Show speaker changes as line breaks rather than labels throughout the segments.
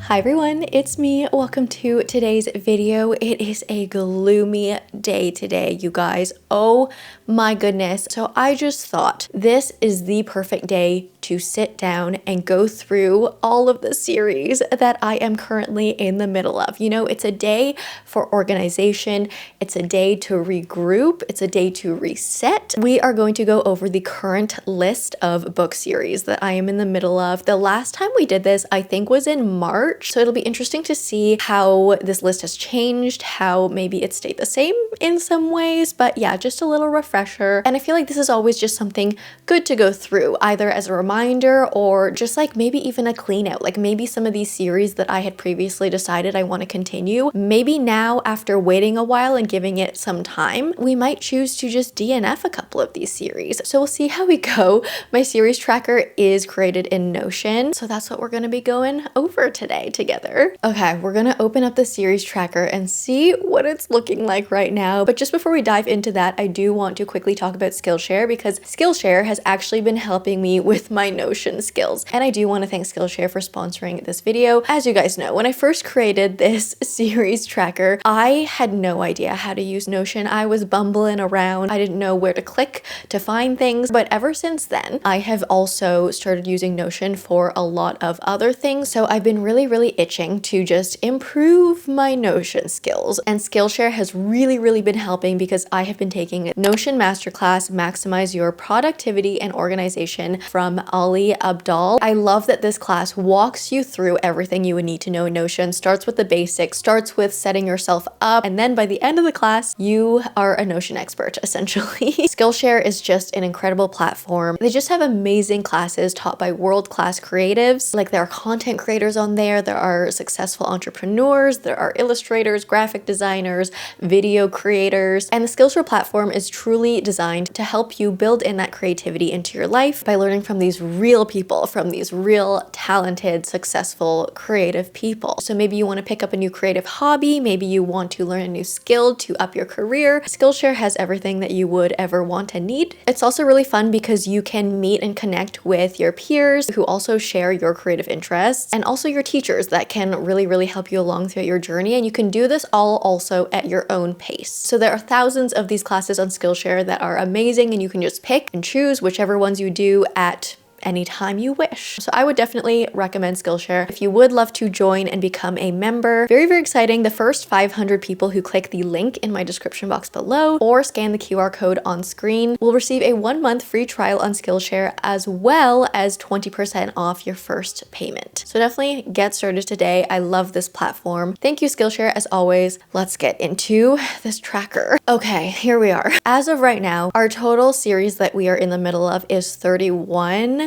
Hi everyone, it's me. Welcome to today's video. It is a gloomy day today, you guys. Oh my goodness. So I just thought this is the perfect day to sit down and go through all of the series that I am currently in the middle of. You know, it's a day for organization. It's a day to regroup. It's a day to reset. We are going to go over the current list of book series that I am in the middle of. The last time we did this, I think, was in March. So it'll be interesting to see how this list has changed, how maybe it stayed the same in some ways. But yeah, just a little refresher. And I feel like this is always just something good to go through, either as a reminder or just like maybe even a clean out. Like maybe some of these series that I had previously decided I want to continue, maybe now after waiting a while and giving it some time, we might choose to just DNF a couple of these series. So we'll see how we go. My series tracker is created in Notion, so that's what we're going to be going over today together. Okay, we're going to open up the series tracker and see what it's looking like right now. But just before we dive into that, I do want to quickly talk about Skillshare, because Skillshare has actually been helping me with my Notion skills. And I do want to thank Skillshare for sponsoring this video. As you guys know, when I first created this series tracker, I had no idea how to use Notion. I was bumbling around. I didn't know where to click to find things. But ever since then, I have also started using Notion for a lot of other things. So I've been really itching to just improve my Notion skills. And Skillshare has really been helping, because I have been taking Notion Masterclass, Maximize Your Productivity and Organization from Ali Abdal. I love that this class walks you through everything you would need to know in Notion, starts with the basics, starts with setting yourself up, and then by the end of the class, you are a Notion expert, essentially. Skillshare is just an incredible platform. They just have amazing classes taught by world-class creatives. Like, there are content creators on there, there are successful entrepreneurs, there are illustrators, graphic designers, video creators, and the Skillshare platform is truly designed to help you build in that creativity into your life by learning from these real people, from these real talented, successful, creative people. So maybe you want to pick up a new creative hobby, maybe you want to learn a new skill to up your career. Skillshare has everything that you would ever want and need. It's also really fun because you can meet and connect with your peers who also share your creative interests, and also your teachers that can really help you along throughout your journey. And you can do this all also at your own pace. So there are thousands of these classes on Skillshare that are amazing, and you can just pick and choose whichever ones you do at anytime you wish. So I would definitely recommend Skillshare if you would love to join and become a member. Very exciting. The first 500 people who click the link in my description box below or scan the QR code on screen will receive a 1-month free trial on Skillshare, as well as 20% off your first payment. So definitely get started today. I love this platform. Thank you, Skillshare, as always. Let's get into this tracker. Okay, here we are. As of right now, our total series that we are in the middle of is 31.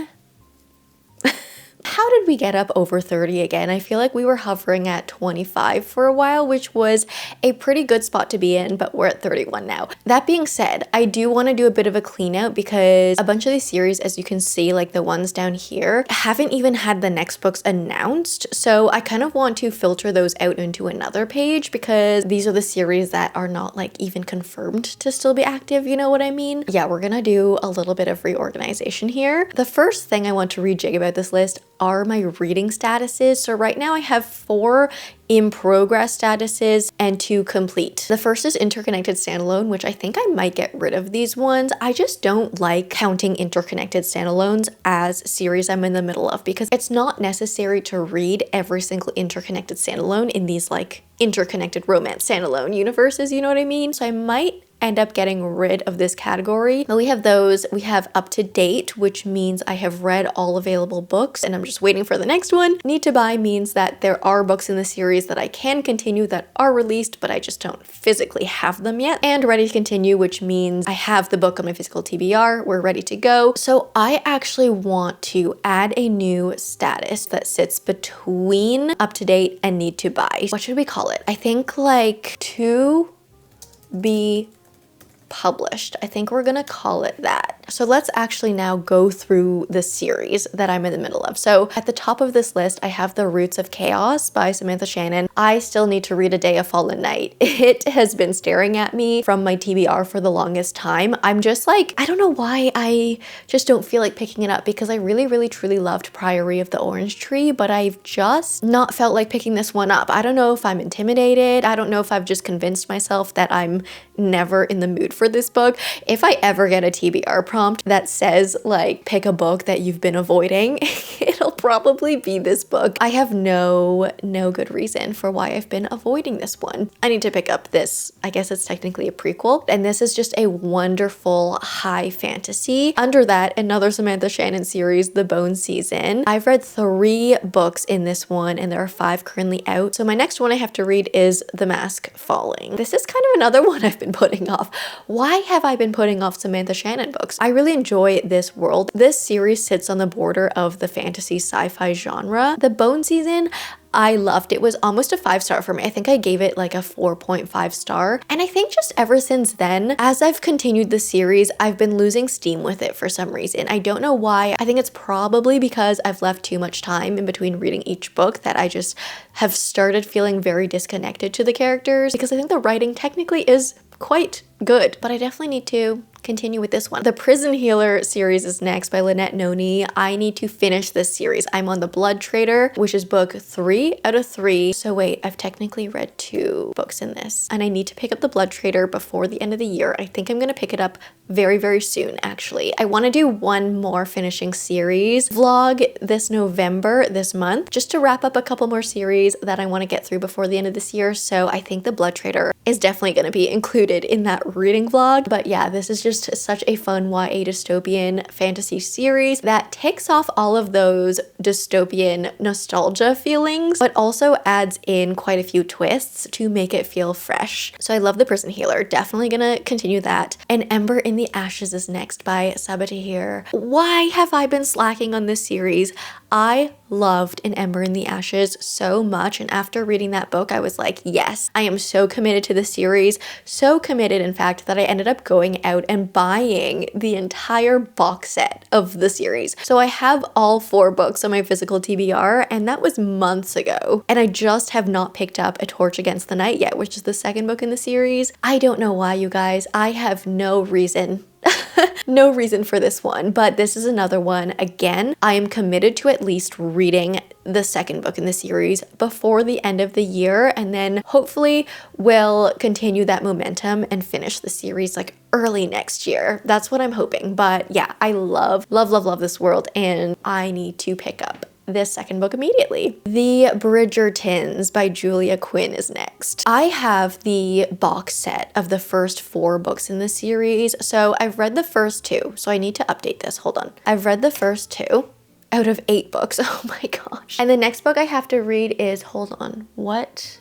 How did we get up over 30 again? I feel like we were hovering at 25 for a while, which was a pretty good spot to be in, but we're at 31 now. That being said, I do want to do a bit of a clean out, because a bunch of these series, as you can see, like the ones down here, haven't even had the next books announced. So I kind of want to filter those out into another page, because these are the series that are not like even confirmed to still be active, you know what I mean? Yeah, we're gonna do a little bit of reorganization here. The first thing I want to rejig about this list are my reading statuses. So right now I have 4 in progress statuses and 2 complete. The first is interconnected standalone, which I think I might get rid of these ones. I just don't like counting interconnected standalones as series I'm in the middle of, because it's not necessary to read every single interconnected standalone in these like interconnected romance standalone universes, you know what I mean? So I might end up getting rid of this category. But we have those. We have up to date, which means I have read all available books and I'm just waiting for the next one. Need to buy means that there are books in the series that I can continue that are released, but I just don't physically have them yet. And ready to continue, which means I have the book on my physical TBR. We're ready to go. So I actually want to add a new status that sits between up to date and need to buy. What should we call it? I think like to be published. I think we're gonna call it that. So let's actually now go through the series that I'm in the middle of. So at the top of this list, I have The Roots of Chaos by Samantha Shannon. I still need to read A Day of Fallen Night. It has been staring at me from my TBR for the longest time. I'm just like, I don't know why I just don't feel like picking it up, because I really, really, truly loved Priory of the Orange Tree, but I've just not felt like picking this one up. I don't know if I'm intimidated. I don't know if I've just convinced myself that I'm never in the mood for this book. If I ever get a TBR prompt that says like pick a book that you've been avoiding, it'll probably be this book. I have no good reason for why I've been avoiding this one. I need to pick up this. I guess it's technically a prequel, and this is just a wonderful high fantasy. Under that, another Samantha Shannon series, The Bone Season. I've read 3 books in this one, and there are 5 currently out. So my next one I have to read is The Mask Falling. This is kind of another one I've been putting off. Why have I been putting off Samantha Shannon books? I really enjoy this world. This series sits on the border of the fantasy sci-fi genre. The Bone Season, I loved. It was almost a 5-star for me. I think I gave it like a 4.5 star. And I think just ever since then, as I've continued the series, I've been losing steam with it for some reason. I don't know why. I think it's probably because I've left too much time in between reading each book that I just have started feeling very disconnected to the characters, because I think the writing technically is quite good, but I definitely need to continue with this one. The Prison Healer series is next by Lynette Noni. I need to finish this series. I'm on The Blood Trader, which is book 3 out of 3. So wait, I've technically read 2 books in this, and I need to pick up The Blood Trader before the end of the year. I think I'm gonna pick it up very, very soon, actually. I wanna do one more finishing series vlog this November, this month, just to wrap up a couple more series that I wanna get through before the end of this year. So I think The Blood Trader is definitely gonna be included in that reading vlog. But yeah, this is just such a fun YA dystopian fantasy series that ticks off all of those dystopian nostalgia feelings, but also adds in quite a few twists to make it feel fresh. So I love The Prison Healer, definitely gonna continue that. And Ember in the Ashes is next by Sabatahir. Why have I been slacking on this series? I loved An Ember in the Ashes so much, and after reading that book, I was like, yes, I am so committed to the series, so committed in fact that I ended up going out and buying the entire box set of the series. So I have all 4 books on my physical TBR, and that was months ago. And I just have not picked up A Torch Against the Night yet, which is the 2nd book in the series. I don't know why, you guys. I have no reason no reason for this one, but this is another one. Again, I am committed to at least reading the 2nd book in the series before the end of the year, and then hopefully we'll continue that momentum and finish the series like early next year. That's what I'm hoping. But yeah, I love this world, and I need to pick up this 2nd book immediately. The Bridgertons by Julia Quinn is next. I have the box set of the first 4 books in the series, so I've read the first 2, so I need to update this. Hold on. I've read the first 2 out of 8 books. Oh my gosh. And the next book I have to read is, hold on, what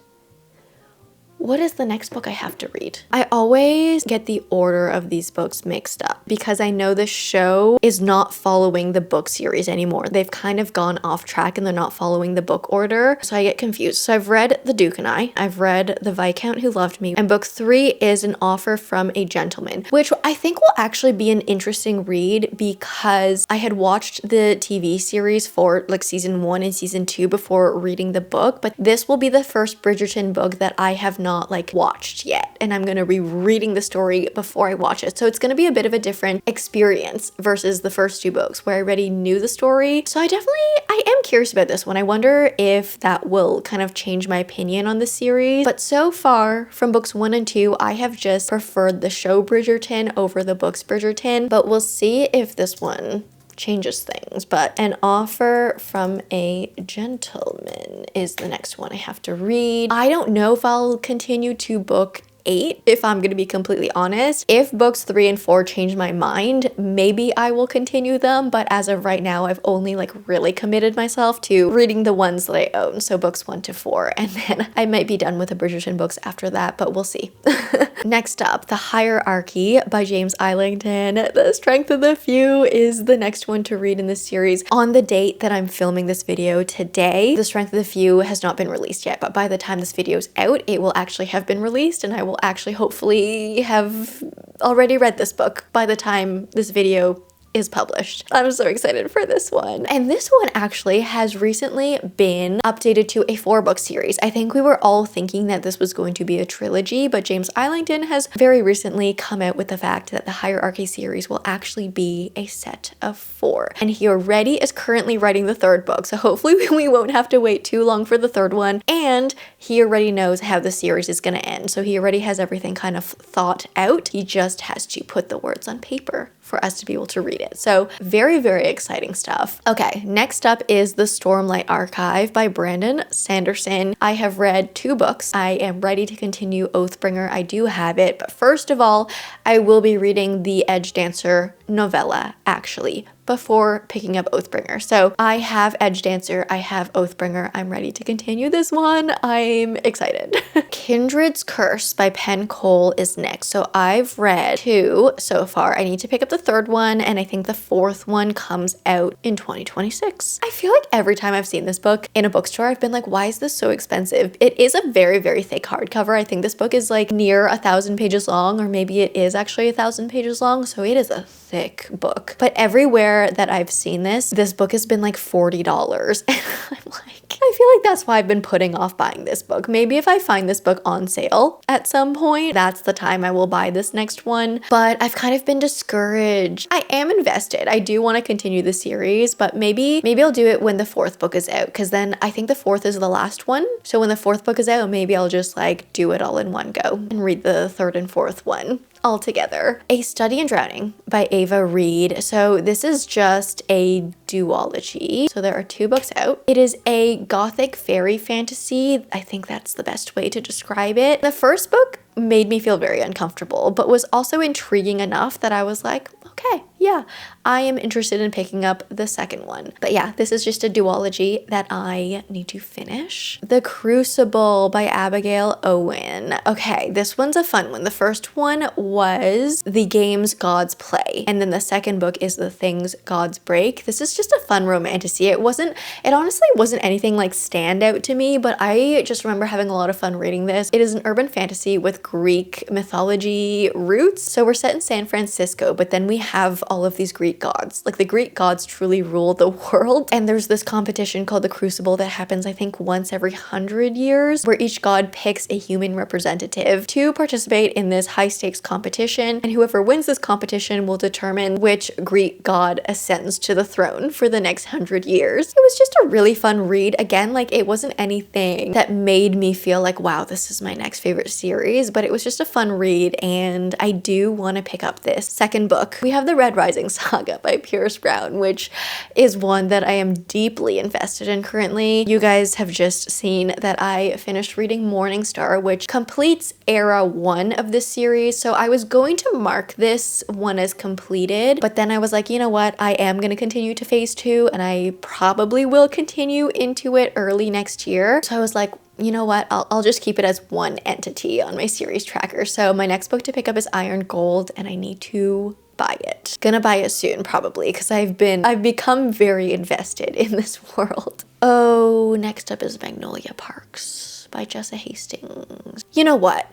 is the next book I have to read? I always get the order of these books mixed up because I know the show is not following the book series anymore. They've kind of gone off track and they're not following the book order, so I get confused. So I've read The Duke and I've read The Viscount Who Loved Me, and book 3 is An Offer from a Gentleman, which I think will actually be an interesting read because I had watched the TV series for like season 1 and season 2 before reading the book, but this will be the first Bridgerton book that I have not like watched yet, and I'm gonna be reading the story before I watch it. So it's gonna be a bit of a different experience versus the first 2 books where I already knew the story. So I am curious about this one. I wonder if that will kind of change my opinion on the series. But so far from books 1 and 2, I have just preferred the show Bridgerton over the books Bridgerton, but we'll see if this one changes things. But An Offer from a Gentleman is the next one I have to read. I don't know if I'll continue to book 8, if I'm gonna be completely honest. If books 3 and 4 change my mind, maybe I will continue them, but as of right now, I've only like really committed myself to reading the ones that I own, so books 1 to 4, and then I might be done with the Bridgerton books after that, but we'll see. Next up, The Hierarchy by James Islington. The Strength of the Few is the next one to read in this series. On the date that I'm filming this video today, The Strength of the Few has not been released yet, but by the time this video is out, it will actually have been released, and I will actually hopefully have already read this book by the time this video is published. I'm so excited for this one. And this one actually has recently been updated to a 4-book series. I think we were all thinking that this was going to be a trilogy, but James Islington has very recently come out with the fact that the Hierarchy series will actually be a set of 4. And he already is currently writing the 3rd book, so hopefully we won't have to wait too long for the 3rd one. And he already knows how the series is going to end, so he already has everything kind of thought out. He just has to put the words on paper for us to be able to read it. So very, very exciting stuff. Okay, next up is The Stormlight Archive by Brandon Sanderson. I have read 2 books. I am ready to continue Oathbringer. I do have it, but first of all, I will be reading the Edge Dancer novella, actually, before picking up Oathbringer. So I have Edge Dancer, I have Oathbringer. I'm ready to continue this one. I'm excited. Kindred's Curse by Penn Cole is next. So I've read 2 so far. I need to pick up the 3rd one, and I think the 4th one comes out in 2026. I feel like every time I've seen this book in a bookstore, I've been like, why is this so expensive? It is a very, very thick hardcover. I think this book is like near 1,000 pages long, or maybe it is actually 1,000 pages long. So it is a thick book. But everywhere that I've seen this book has been like $40. And I'm like, I feel like that's why I've been putting off buying this book. Maybe if I find this book on sale at some point, that's the time I will buy this next one. But I've kind of been discouraged. I am invested. I do want to continue the series, but maybe I'll do it when the 4th book is out, because then I think the 4th is the last one. So when the 4th book is out, maybe I'll just like do it all in one go and read the 3rd and 4th one all together. A Study in Drowning by Ava Reed. So this is just a duology. So there are 2 books out. It is a gothic fairy fantasy. I think that's the best way to describe it. The first book made me feel very uncomfortable, but was also intriguing enough that I was like, okay, yeah, I am interested in picking up the 2nd one. But yeah, this is just a duology that I need to finish. The Crucible by Abigail Owen. Okay, this one's a fun one. The first one was The Games Gods Play, and then the 2nd book is The Things Gods Break. This is just a fun romantasy. It honestly wasn't anything like stand out to me, but I just remember having a lot of fun reading this. It is an urban fantasy with Greek mythology roots. So we're set in San Francisco, but then we have all of these Greek gods. Like the Greek gods truly rule the world. And there's this competition called the Crucible that happens, I think, once every 100 years, where each god picks a human representative to participate in this high stakes competition. And whoever wins this competition will determine which Greek god ascends to the throne for the next 100 years. It was just a really fun read. Again, like it wasn't anything that made me feel like, wow, this is my next favorite series, but it was just a fun read. And I do want to pick up this 2nd book. We have the Red Rising Saga by Pierce Brown, which is one that I am deeply invested in currently. You guys have just seen that I finished reading Morningstar, which completes era 1 of this series. So I was going to mark this one as completed, but then I was like, you know what? I am going to continue to phase 2, and I probably will continue into it early next year. So I was like, you know what, I'll just keep it as one entity on my series tracker. So my next book to pick up is Iron Gold, and I need to buy it. Gonna buy it soon, probably, because I've become very invested in this world. Oh, next up is Magnolia Parks by Jessa Hastings. You know what?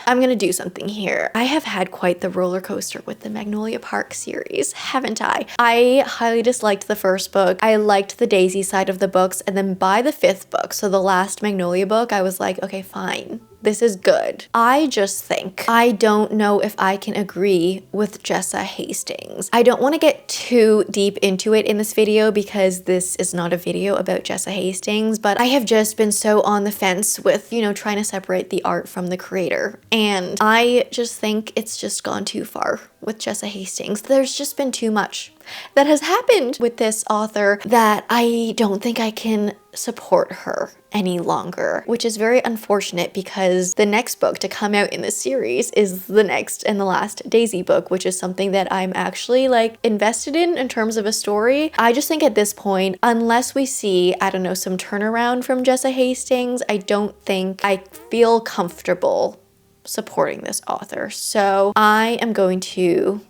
I'm gonna do something here. I have had quite the roller coaster with the Magnolia Park series, haven't I? I highly disliked the 1st book. I liked the Daisy side of the books, and then by the 5th book, so the last Magnolia book, I was like, okay, fine. This is good. I just think I don't know if I can agree with Jessa Hastings. I don't want to get too deep into it in this video because this is not a video about Jessa Hastings, but I have just been so on the fence with, you know, trying to separate the art from the creator. And I just think it's just gone too far with Jessa Hastings. There's just been too much that has happened with this author that I don't think I can support her any longer, which is very unfortunate because the next book to come out in this series is the next and the last Daisy book, which is something that I'm actually like invested in terms of a story. I just think at this point, unless we see, I don't know, some turnaround from Jessa Hastings, I don't think I feel comfortable supporting this author. So I am going to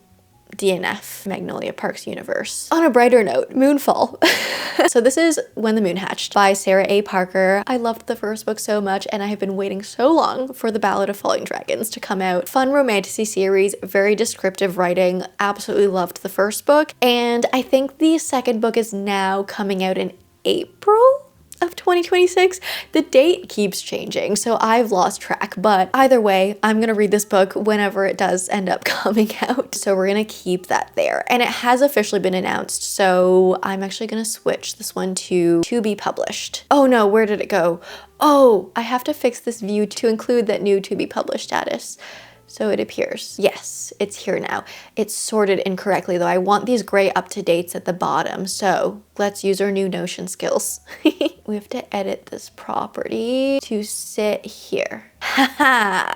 DNF, Magnolia Parks universe. On a brighter note, Moonfall. So this is When the Moon Hatched by Sarah A. Parker. I loved the first book so much, and I have been waiting so long for The Ballad of Falling Dragons to come out. Fun romantasy series, very descriptive writing. Absolutely loved the first book, and I think the second book is now coming out in April of 2026. The date keeps changing, so I've lost track, but either way, I'm gonna read this book whenever it does end up coming out. So we're gonna keep that there. And it has officially been announced, so I'm actually gonna switch this one to be published. Oh no, where did it go? Oh, I have to fix this view to include that new to be published status. So it appears. Yes, it's here now. It's sorted incorrectly though. I want these gray up-to-dates at the bottom. So let's use our new Notion skills. We have to edit this property to sit here.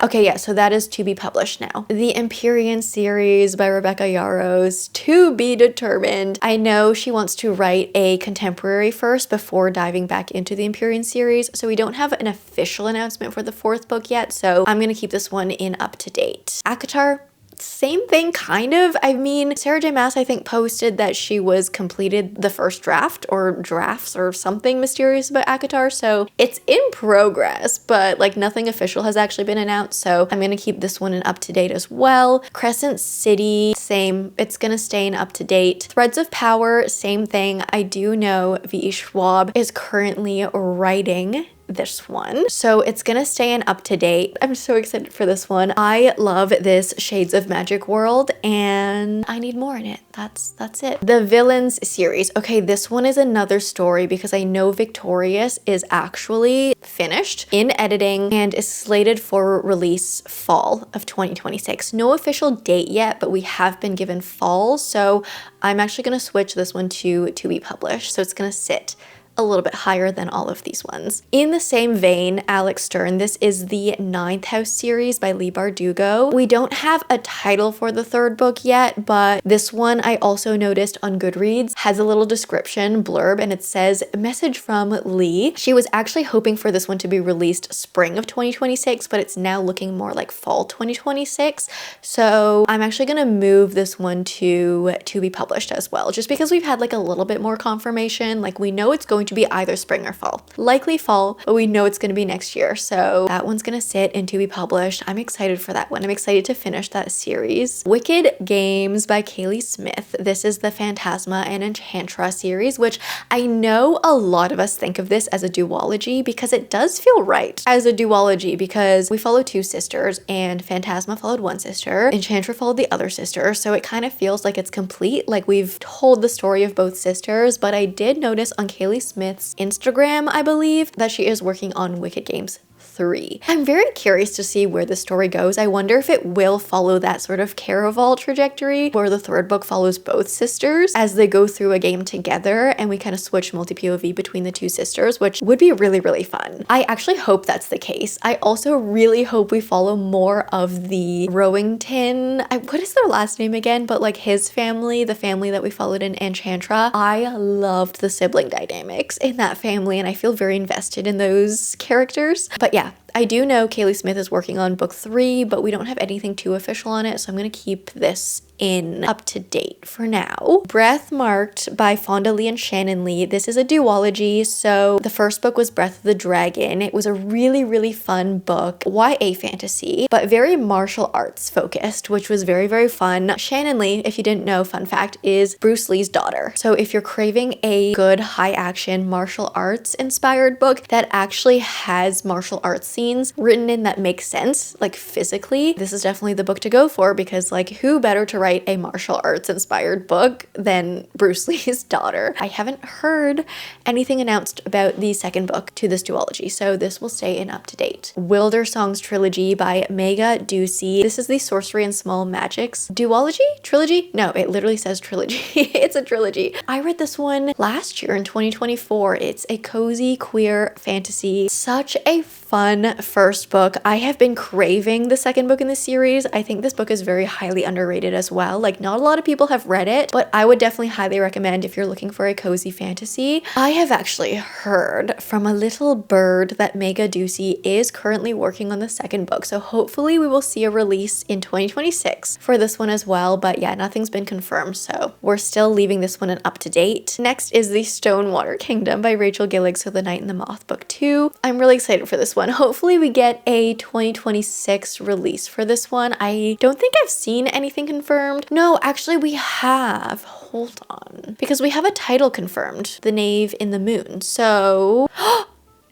Okay, yeah, so that is to be published now. The Empyrean series by Rebecca Yarros, to be determined. I know she wants to write a contemporary first before diving back into the Empyrean series, so we don't have an official announcement for the fourth book yet, so I'm gonna keep this one in up to date. ACOTAR, same thing, kind of. I mean, Sarah J. Maas, I think, posted that she was completed the first draft or drafts or something mysterious about ACOTAR, so it's in progress, but like nothing official has actually been announced, so I'm gonna keep this one in up to date as well. Crescent City, same, it's gonna stay in up to date. Threads of Power, same thing. I do know V.E. Schwab is currently writing this one, so it's gonna stay in up to date. I'm so excited for this one. I love this Shades of Magic world, and I need more in it. That's it. The Villains series. Okay, this one is another story because I know Victorious is actually finished in editing and is slated for release fall of 2026. No official date yet, but we have been given fall, so I'm actually gonna switch this one to be published. So it's gonna sit a little bit higher than all of these ones. In the same vein, Alex Stern, this is the Ninth House series by Leigh Bardugo. We don't have a title for the third book yet, but this one I also noticed on Goodreads has a little description blurb, and it says, message from Leigh. She was actually hoping for this one to be released spring of 2026, but it's now looking more like fall 2026. So I'm actually gonna move this one to be published as well, just because we've had like a little bit more confirmation. Like we know it's going to be either spring or fall. Likely fall, but we know it's going to be next year. So that one's going to sit and to be published. I'm excited for that one. I'm excited to finish that series. Wicked Games by Kaylee Smith. This is the Phantasma and Enchantra series, which I know a lot of us think of this as a duology because it does feel right as a duology because we follow two sisters and Phantasma followed one sister, Enchantra followed the other sister. So it kind of feels like it's complete, like we've told the story of both sisters, but I did notice on Kaylee Smith's Instagram, I believe, that she is working on Wicked Games 3. I'm very curious to see where the story goes. I wonder if it will follow that sort of Caraval trajectory where the third book follows both sisters as they go through a game together and we kind of switch multi-POV between the two sisters, which would be really, really fun. I actually hope that's the case. I also really hope we follow more of the Rowington, what is their last name again? But like his family, the family that we followed in Enchantra. I loved the sibling dynamics in that family and I feel very invested in those characters. But yeah, I do know Kaylee Smith is working on book 3, but we don't have anything too official on it, so I'm gonna keep this in up to date for now. Breath Marked by Fonda Lee and Shannon Lee. This is a duology, so the first book was Breath of the Dragon. It was a really, really fun book, YA fantasy, but very martial arts focused, which was very, very fun. Shannon Lee, if you didn't know, fun fact, is Bruce Lee's daughter. So if you're craving a good high action martial arts inspired book that actually has martial arts scenes written in that make sense, like physically, this is definitely the book to go for because like who better to write a martial arts inspired book than Bruce Lee's daughter. I haven't heard anything announced about the second book to this duology, so this will stay in up to date. Wilder Songs Trilogy by Mega Ducey. This is the Sorcery and Small Magics duology? Trilogy? No, it literally says trilogy. It's a trilogy. I read this one last year in 2024. It's a cozy queer fantasy. Such a fun first book. I have been craving the second book in the series. I think this book is very highly underrated as well. Like, not a lot of people have read it, but I would definitely highly recommend if you're looking for a cozy fantasy. I have actually heard from a little bird that Mega Ducey is currently working on the second book. So hopefully we will see a release in 2026 for this one as well. But yeah, nothing's been confirmed. So we're still leaving this one up to date. Next is The Stonewater Kingdom by Rachel Gillig. So The Night and the Moth book 2. I'm really excited for this one. Hopefully we get a 2026 release for this one. I don't think I've seen anything confirmed. No, actually we have. Hold on. Because we have a title confirmed. The Knave in the Moon. So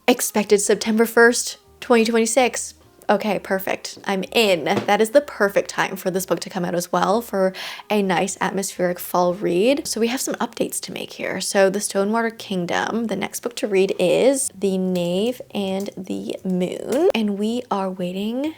expected September 1st, 2026. Okay, perfect. I'm in. That is the perfect time for this book to come out as well, for a nice atmospheric fall read. So we have some updates to make here. So The Stonewater Kingdom, the next book to read is The Knave and the Moon, and we are waiting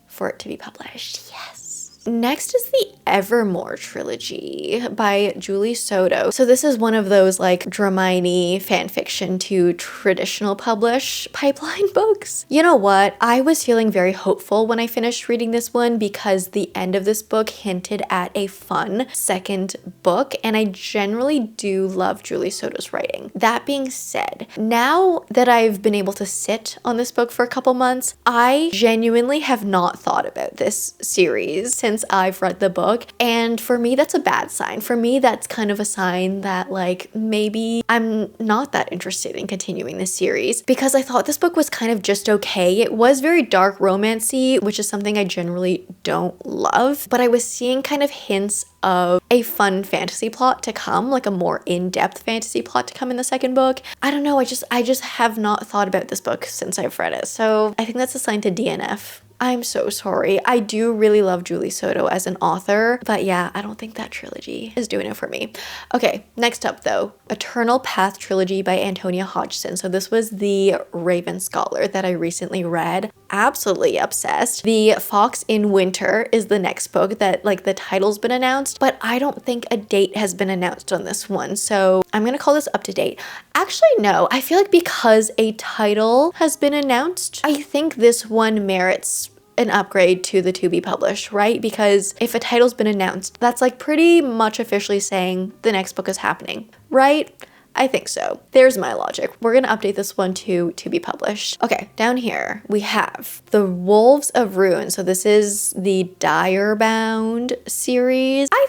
for it to be published. Yes. Next is the Evermore trilogy by Julie Soto. So this is one of those like Dramini fanfiction to traditional publish pipeline books. You know what? I was feeling very hopeful when I finished reading this one because the end of this book hinted at a fun second book, and I generally do love Julie Soto's writing. That being said, now that I've been able to sit on this book for a couple months, I genuinely have not thought about this series since I've read the book, and for me that's a bad sign. For me that's kind of a sign that like maybe I'm not that interested in continuing this series, because I thought this book was kind of just okay. It was very dark romancy, which is something I generally don't love, but I was seeing kind of hints of a fun fantasy plot to come, like a more in-depth fantasy plot to come in the second book. I don't know, I just have not thought about this book since I've read it, so I think that's a sign to DNF. I'm so sorry. I do really love Julie Soto as an author, but yeah, I don't think that trilogy is doing it for me. Okay, next up though, Eternal Path trilogy by Antonia Hodgson. So this was the Raven Scholar that I recently read. Absolutely obsessed. The Fox in Winter is the next book that like the title's been announced, but I don't think a date has been announced on this one. So I'm gonna call this up to date. Actually, no, I feel like because a title has been announced, I think this one merits an upgrade to the to be published, right? Because if a title's been announced, that's like pretty much officially saying the next book is happening, right? I think so. There's my logic. We're gonna update this one to be published. Okay, down here we have The Wolves of Ruin. So this is the Direbound series. I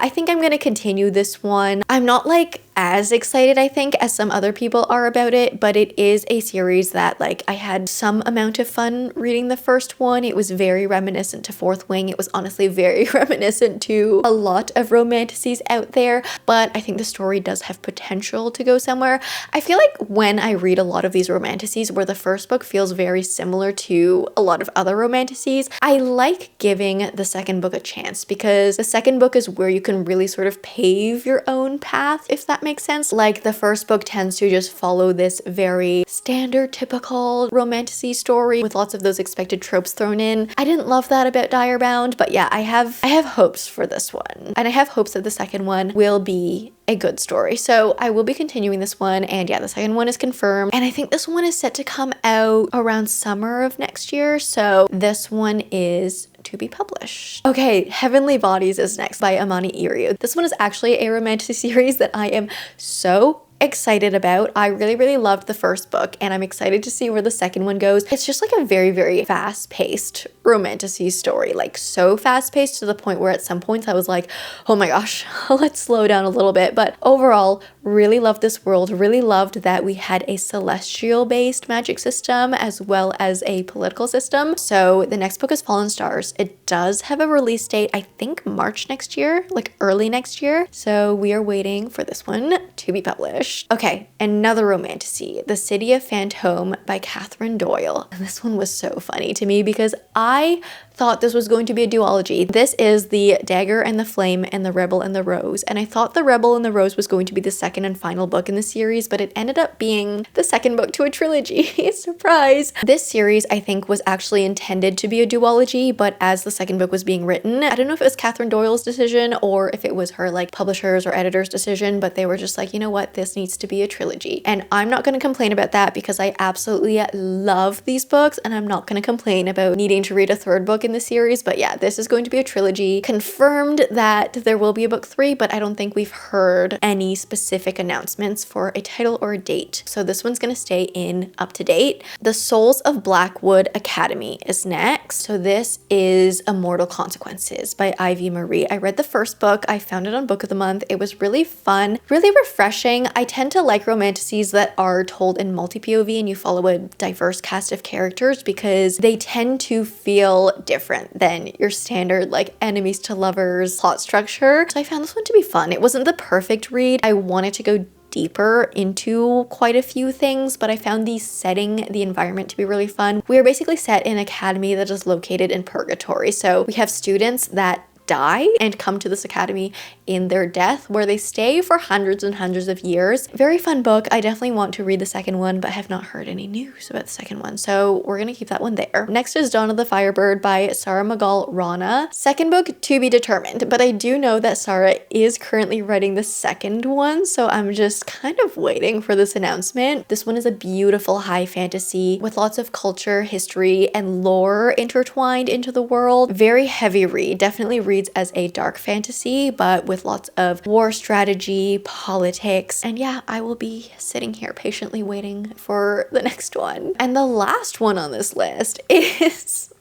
think I'm gonna continue this one. I'm not like as excited, I think, as some other people are about it, but it is a series that like I had some amount of fun reading the first one. It was very reminiscent to Fourth Wing. It was honestly very reminiscent to a lot of romanticises out there, but I think the story does have potential to go somewhere. I feel like when I read a lot of these romanticises where the first book feels very similar to a lot of other romanticises, I like giving the second book a chance, because the second book is where you can really sort of pave your own path, if that makes sense. Like the first book tends to just follow this very standard typical romanticy story with lots of those expected tropes thrown in. I didn't love that about Direbound, but yeah, I have hopes for this one, and I have hopes that the second one will be a good story. So I will be continuing this one, and yeah, the second one is confirmed, and I think this one is set to come out around summer of next year, so this one is to be published. Okay, Heavenly Bodies is next by Amani Iriu. This one is actually a romantic series that I am so excited about. I really loved the first book, and I'm excited to see where the second one goes. It's just like a very fast-paced romantasy story, like so fast-paced to the point where at some points I was like, oh my gosh, let's slow down a little bit. But overall, really loved this world, really loved that we had a celestial-based magic system as well as a political system. So the next book is Fallen Stars. It does have a release date, I think March next year, like early next year. So we are waiting for this one to be published. Okay, another romantasy, The City of Fantôme by Catherine Doyle. And this one was so funny to me because I thought this was going to be a duology. This is The Dagger and the Flame and The Rebel and the Rose, and I thought The Rebel and the Rose was going to be the second second and final book in the series, but it ended up being the second book to a trilogy. Surprise! This series, I think, was actually intended to be a duology, but as the second book was being written, I don't know if it was Catherine Doyle's decision or if it was her like publisher's or editor's decision, but they were just like, you know what, this needs to be a trilogy. And I'm not going to complain about that because I absolutely love these books, and I'm not going to complain about needing to read a third book in the series. But yeah, this is going to be a trilogy. Confirmed that there will be a book 3, but I don't think we've heard any specific announcements for a title or a date. So this one's going to stay in Up to Date. The Souls of Blackwood Academy is next. So this is Immortal Consequences by Ivy Marie. I read the first book. I found it on Book of the Month. It was really fun, really refreshing. I tend to like romanticises that are told in multi-POV and you follow a diverse cast of characters because they tend to feel different than your standard like enemies to lovers plot structure. So I found this one to be fun. It wasn't the perfect read. I wanted to go deeper into quite a few things, but I found the setting, the environment to be really fun. We are basically set in an academy that is located in purgatory. So we have students that die and come to this academy in their death where they stay for hundreds and hundreds of years. Very fun book. I definitely want to read the second one, but have not heard any news about the second one. So we're gonna keep that one there. Next is Dawn of the Firebird by Sarah McGall Rana. Second book to be determined, but I do know that Sarah is currently writing the second one, so I'm just kind of waiting for this announcement. This one is a beautiful high fantasy with lots of culture, history, and lore intertwined into the world. Very heavy read. Definitely reads as a dark fantasy, but with lots of war strategy, politics, and yeah, I will be sitting here patiently waiting for the next one. And the last one on this list is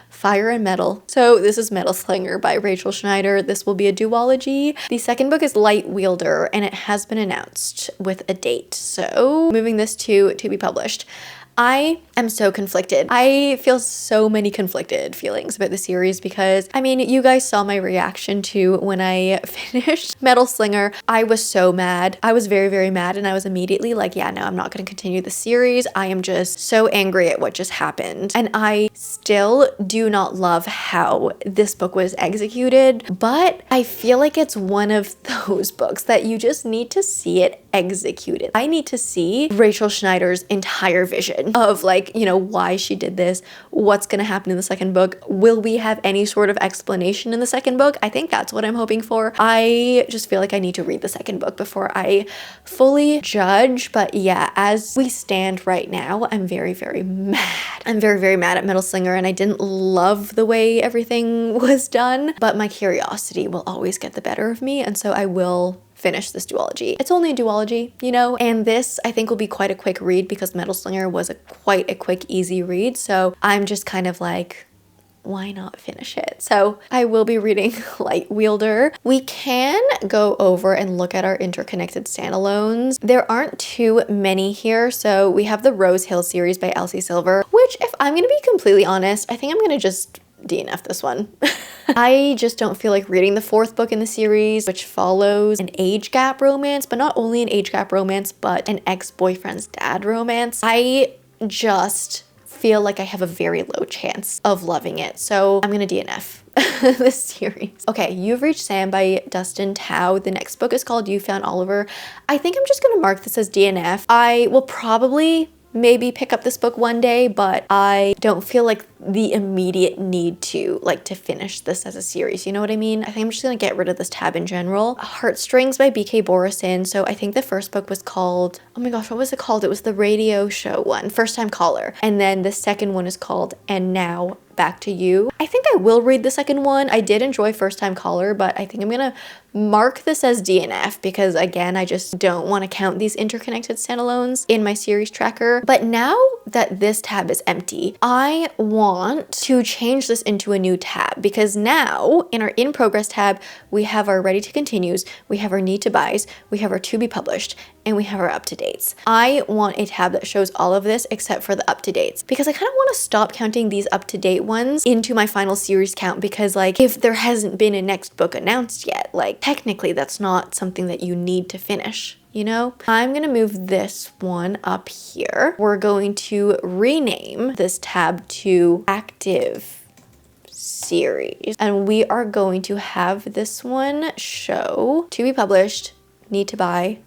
Fire and Metal. So this is Metal Slinger by Rachel Schneider. This will be a duology. The second book is Light Wielder, and it has been announced with a date. So moving this to be published. I am so conflicted. I feel so many conflicted feelings about the series because, I mean, you guys saw my reaction to when I finished Metal Slinger. I was so mad. I was very, very mad, and I was immediately like, yeah, no, I'm not going to continue the series. I am just so angry at what just happened. And I still do not love how this book was executed, but I feel like it's one of those books that you just need to see it executed. I need to see Rachel Schneider's entire vision of like, you know, why she did this, what's gonna happen in the second book. Will we have any sort of explanation in the second book? I think that's what I'm hoping for. I just feel like I need to read the second book before I fully judge. But yeah, as we stand right now, I'm very, very mad. I'm very, very mad at Metal Slinger, and I didn't love the way everything was done, but my curiosity will always get the better of me, and so I will finish this duology. It's only a duology, you know, and this I think will be quite a quick read because Metal Slinger was quite a quick, easy read. So I'm just kind of like, why not finish it? So I will be reading Light Wielder. We can go over and look at our interconnected standalones. There aren't too many here. So we have the Rose Hill series by Elsie Silver, which, if I'm gonna be completely honest, I think I'm gonna just DNF this one. I just don't feel like reading the fourth book in the series, which follows an age gap romance, but not only an age gap romance, but an ex-boyfriend's dad romance. I just feel like I have a very low chance of loving it. So I'm gonna DNF this series. Okay, You've Reached Sam by Dustin Tao. The next book is called You Found Oliver. I think I'm just gonna mark this as DNF. I will probably maybe pick up this book one day, but I don't feel like the immediate need to finish this as a series. You know what I mean? I think I'm just gonna get rid of this tab in general. Heartstrings by BK Borison. So I think the first book was called, oh my gosh, what was it called? It was the radio show one, First Time Caller. And then the second one is called And Now Back to You. I think I will read the second one. I did enjoy First Time Caller, but I think I'm gonna mark this as DNF because, again, I just don't want to count these interconnected standalones in my series tracker. But now that this tab is empty, I want to change this into a new tab because now in our in progress tab, we have our ready to continues, we have our need to buys, we have our to be published, and we have our up to dates. I want a tab that shows all of this except for the up to dates because I kind of want to stop counting these up to date ones into my final series count because, like, if there hasn't been a next book announced yet, like, technically that's not something that you need to finish. You know, I'm gonna move this one up here. We're going to rename this tab to active series, and we are going to have this one show to be published, need to buy,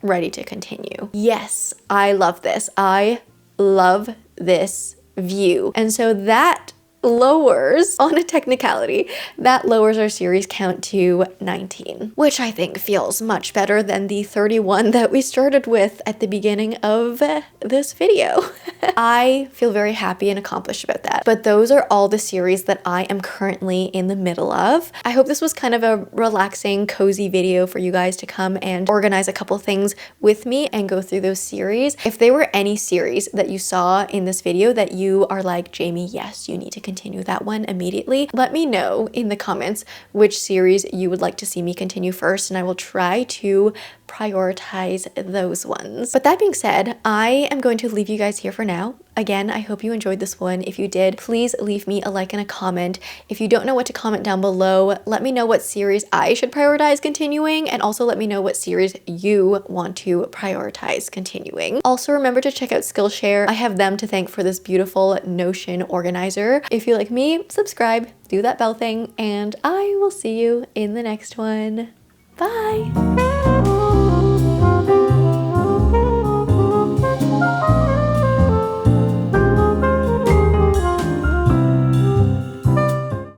ready to continue. Yes, I love this. I love this view. And so that lowers, on a technicality, that lowers our series count to 19, which I think feels much better than the 31 that we started with at the beginning of this video. I feel very happy and accomplished about that. But those are all the series that I am currently in the middle of. I hope this was kind of a relaxing, cozy video for you guys to come and organize a couple things with me and go through those series. If there were any series that you saw in this video that you are like, Jamie, yes, you need to continue that one immediately, let me know in the comments which series you would like to see me continue first, and I will try to prioritize those ones. But that being said, I am going to leave you guys here for now. Again, I hope you enjoyed this one. If you did, please leave me a like and a comment. If you don't know what to comment down below, let me know what series I should prioritize continuing, and also let me know what series you want to prioritize continuing. Also, remember to check out Skillshare. I have them to thank for this beautiful Notion organizer. If you like me, subscribe, do that bell thing, and I will see you in the next one. Bye!